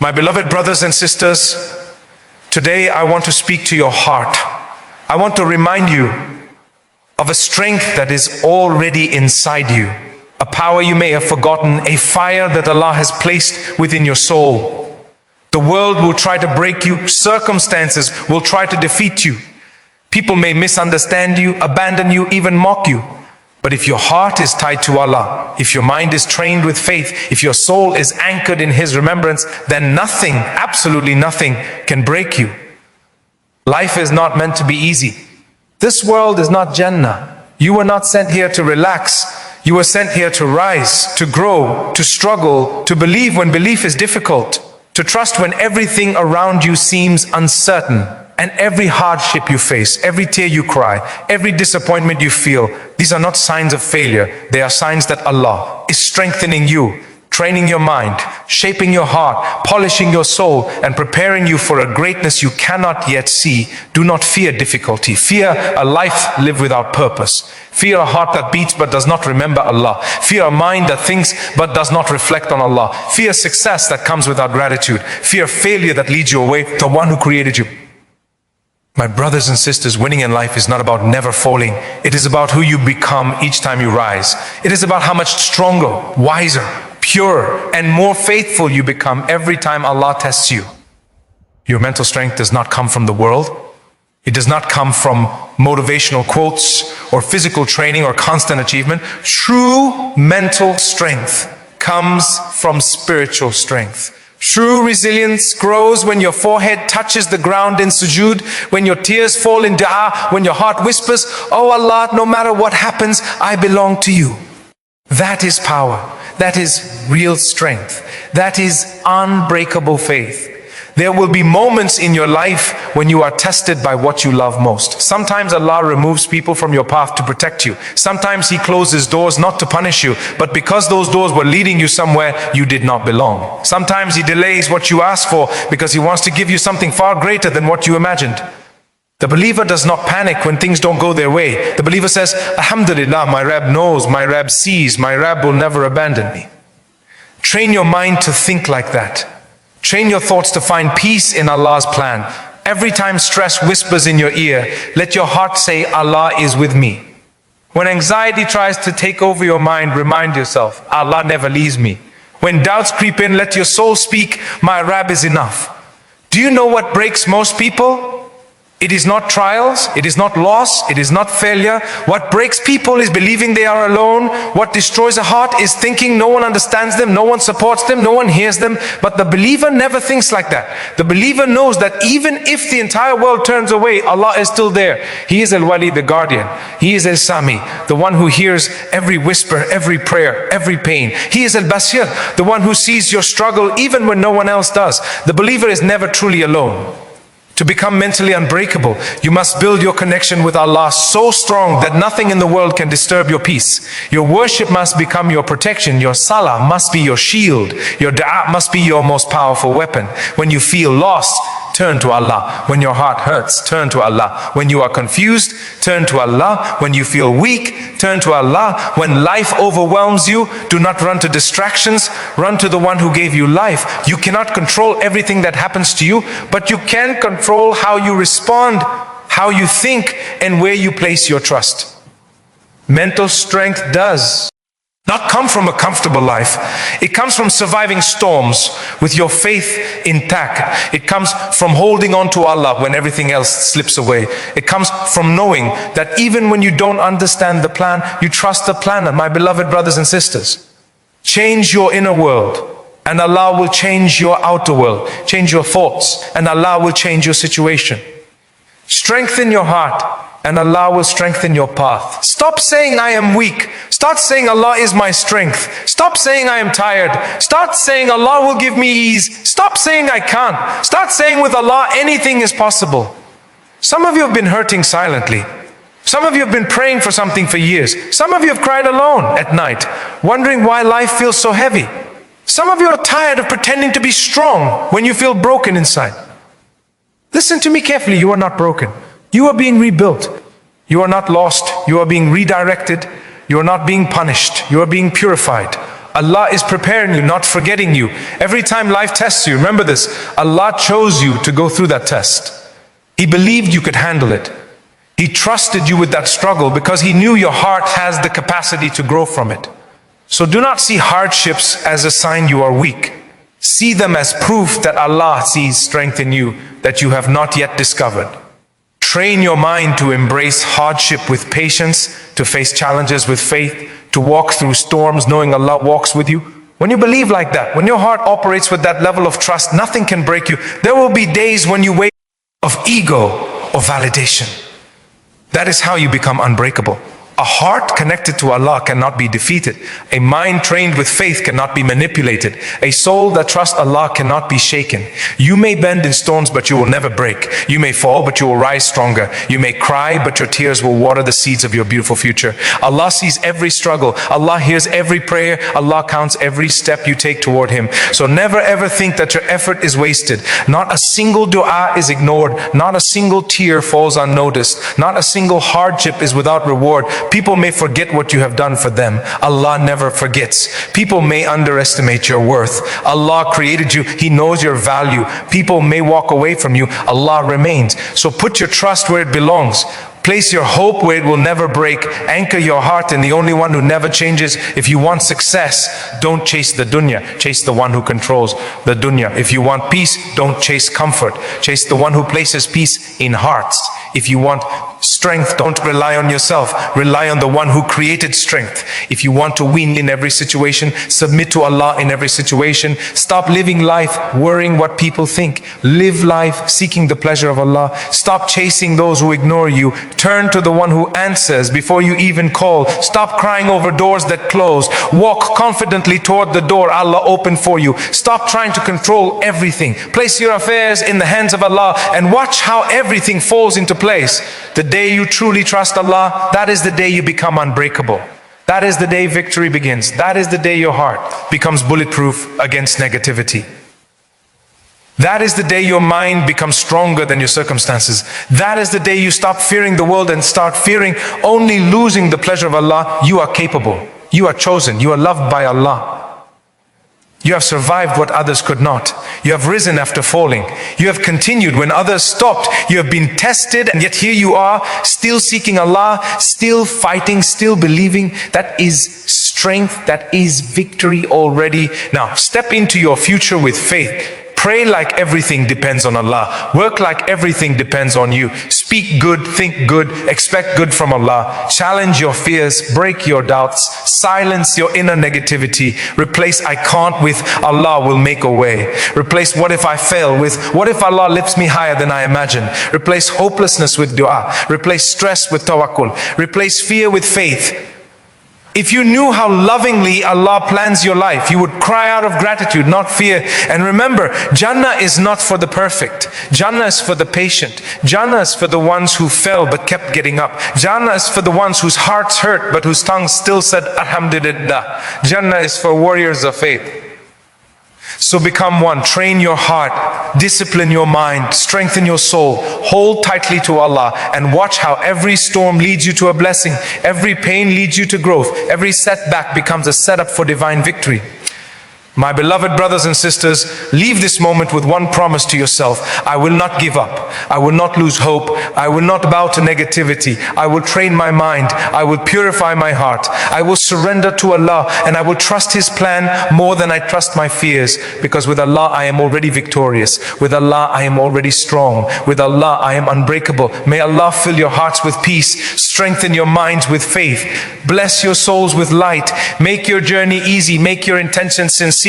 My beloved brothers and sisters, today I want to speak to your heart. I want to remind you of a strength that is already inside you, a power you may have forgotten, a fire that Allah has placed within your soul. The world will try to break you, circumstances will try to defeat you. People may misunderstand you, abandon you, even mock you. But if your heart is tied to Allah, if your mind is trained with faith, if your soul is anchored in His remembrance, then nothing, absolutely nothing, can break you. Life is not meant to be easy. This world is not Jannah. You were not sent here to relax. You were sent here to rise, to grow, to struggle, to believe when belief is difficult, to trust when everything around you seems uncertain. And every hardship you face, every tear you cry, every disappointment you feel, these are not signs of failure. They are signs that Allah is strengthening you, training your mind, shaping your heart, polishing your soul, and preparing you for a greatness you cannot yet see. Do not fear difficulty. Fear a life lived without purpose. Fear a heart that beats but does not remember Allah. Fear a mind that thinks but does not reflect on Allah. Fear success that comes without gratitude. Fear failure that leads you away from the one who created you. My brothers and sisters, winning in life is not about never falling. It is about who you become each time you rise. It is about how much stronger, wiser, purer, and more faithful you become every time Allah tests you. Your mental strength does not come from the world. It does not come from motivational quotes or physical training or constant achievement. True mental strength comes from spiritual strength. True resilience grows when your forehead touches the ground in sujood, when your tears fall in dua, when your heart whispers, "Oh Allah, no matter what happens, I belong to you." That is power. That is real strength. That is unbreakable faith. There will be moments in your life when you are tested by what you love most. Sometimes Allah removes people from your path to protect you. Sometimes He closes doors not to punish you, but because those doors were leading you somewhere you did not belong. Sometimes He delays what you ask for because He wants to give you something far greater than what you imagined. The believer does not panic when things don't go their way. The believer says, "Alhamdulillah, my Rabb knows, my Rabb sees, my Rabb will never abandon me." Train your mind to think like that. Train your thoughts to find peace in Allah's plan. Every time stress whispers in your ear, let your heart say, "Allah is with me." When anxiety tries to take over your mind, remind yourself, "Allah never leaves me." When doubts creep in, let your soul speak, "My Rabb is enough." Do you know what breaks most people? It is not trials, it is not loss, it is not failure. What breaks people is believing they are alone. What destroys a heart is thinking no one understands them, no one supports them, no one hears them. But the believer never thinks like that. The believer knows that even if the entire world turns away, Allah is still there. He is Al-Wali, the guardian. He is Al-Sami, the one who hears every whisper, every prayer, every pain. He is Al-Basir, the one who sees your struggle even when no one else does. The believer is never truly alone. To become mentally unbreakable, you must build your connection with Allah so strong that nothing in the world can disturb your peace. Your worship must become your protection. Your salah must be your shield. Your dua must be your most powerful weapon. When you feel lost, turn to Allah. When your heart hurts, turn to Allah. When you are confused, turn to Allah. When you feel weak, turn to Allah. When life overwhelms you, do not run to distractions. Run to the one who gave you life. You cannot control everything that happens to you, but you can control how you respond, how you think, and where you place your trust. Mental strength does not come from a comfortable life. It comes from surviving storms with your faith intact. It comes from holding on to Allah when everything else slips away. It comes from knowing that even when you don't understand the plan, you trust the planner. My beloved brothers and sisters, change your inner world and Allah will change your outer world. Change your thoughts and Allah will change your situation. Strengthen your heart and Allah will strengthen your path. Stop saying I am weak. Start saying Allah is my strength. Stop saying I am tired. Start saying Allah will give me ease. Stop saying I can't. Start saying with Allah anything is possible. Some of you have been hurting silently. Some of you have been praying for something for years. Some of you have cried alone at night, wondering why life feels so heavy. Some of you are tired of pretending to be strong when you feel broken inside. Listen to me carefully, you are not broken. You are being rebuilt. You are not lost. You are being redirected. You are not being punished. You are being purified. Allah is preparing you, not forgetting you. Every time life tests you, remember this, Allah chose you to go through that test. He believed you could handle it. He trusted you with that struggle because He knew your heart has the capacity to grow from it. So do not see hardships as a sign you are weak. See them as proof that Allah sees strength in you that you have not yet discovered. Train your mind to embrace hardship with patience, to face challenges with faith, to walk through storms knowing Allah walks with you. When you believe like that, when your heart operates with that level of trust, nothing can break you. There will be days when you wake up of ego or validation. That is how you become unbreakable. A heart connected to Allah cannot be defeated. A mind trained with faith cannot be manipulated. A soul that trusts Allah cannot be shaken. You may bend in storms, but you will never break. You may fall, but you will rise stronger. You may cry, but your tears will water the seeds of your beautiful future. Allah sees every struggle. Allah hears every prayer. Allah counts every step you take toward Him. So never ever think that your effort is wasted. Not a single dua is ignored. Not a single tear falls unnoticed. Not a single hardship is without reward. People may forget what you have done for them. Allah never forgets. People may underestimate your worth. Allah created you. He knows your value. People may walk away from you. Allah remains. So put your trust where it belongs. Place your hope where it will never break. Anchor your heart in the only one who never changes. If you want success, don't chase the dunya. Chase the one who controls the dunya. If you want peace, don't chase comfort. Chase the one who places peace in hearts. If you want strength, don't rely on yourself. Rely on the one who created strength. If you want to win in every situation, submit to Allah in every situation. Stop living life worrying what people think. Live life seeking the pleasure of Allah. Stop chasing those who ignore you. Turn to the one who answers before you even call. Stop crying over doors that close. Walk confidently toward the door Allah opened for you. Stop trying to control everything. Place your affairs in the hands of Allah and watch how everything falls into place. The day you truly trust Allah, that is the day you become unbreakable. That is the day victory begins. That is the day your heart becomes bulletproof against negativity. That is the day your mind becomes stronger than your circumstances. That is the day you stop fearing the world and start fearing only losing the pleasure of Allah. You are capable. You are chosen. You are loved by Allah. You have survived what others could not. You have risen after falling. You have continued when others stopped. You have been tested, and yet here you are, still seeking Allah, still fighting, still believing. That is strength. That is victory already. Now, step into your future with faith. Pray like everything depends on Allah. Work like everything depends on you. Speak good, think good, expect good from Allah. Challenge your fears, break your doubts, silence your inner negativity. Replace I can't with Allah will make a way. Replace what if I fail with what if Allah lifts me higher than I imagine. Replace hopelessness with dua. Replace stress with tawakkul. Replace fear with faith. If you knew how lovingly Allah plans your life, you would cry out of gratitude, not fear. And remember, Jannah is not for the perfect. Jannah is for the patient. Jannah is for the ones who fell but kept getting up. Jannah is for the ones whose hearts hurt but whose tongues still said Alhamdulillah. Jannah is for warriors of faith. So become one, train your heart, discipline your mind, strengthen your soul, hold tightly to Allah, and watch how every storm leads you to a blessing, every pain leads you to growth, every setback becomes a setup for divine victory. My beloved brothers and sisters, leave this moment with one promise to yourself. I will not give up. I will not lose hope. I will not bow to negativity. I will train my mind. I will purify my heart. I will surrender to Allah and I will trust His plan more than I trust my fears. Because with Allah I am already victorious. With Allah I am already strong. With Allah I am unbreakable. May Allah fill your hearts with peace. Strengthen your minds with faith. Bless your souls with light. Make your journey easy. Make your intentions sincere.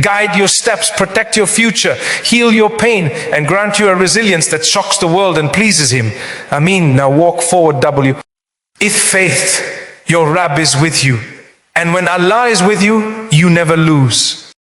Guide your steps, protect your future, heal your pain, and grant you a resilience that shocks the world and pleases Him. Ameen. Now walk forward, W. If faith, your Rabb is with you, and when Allah is with you, you never lose.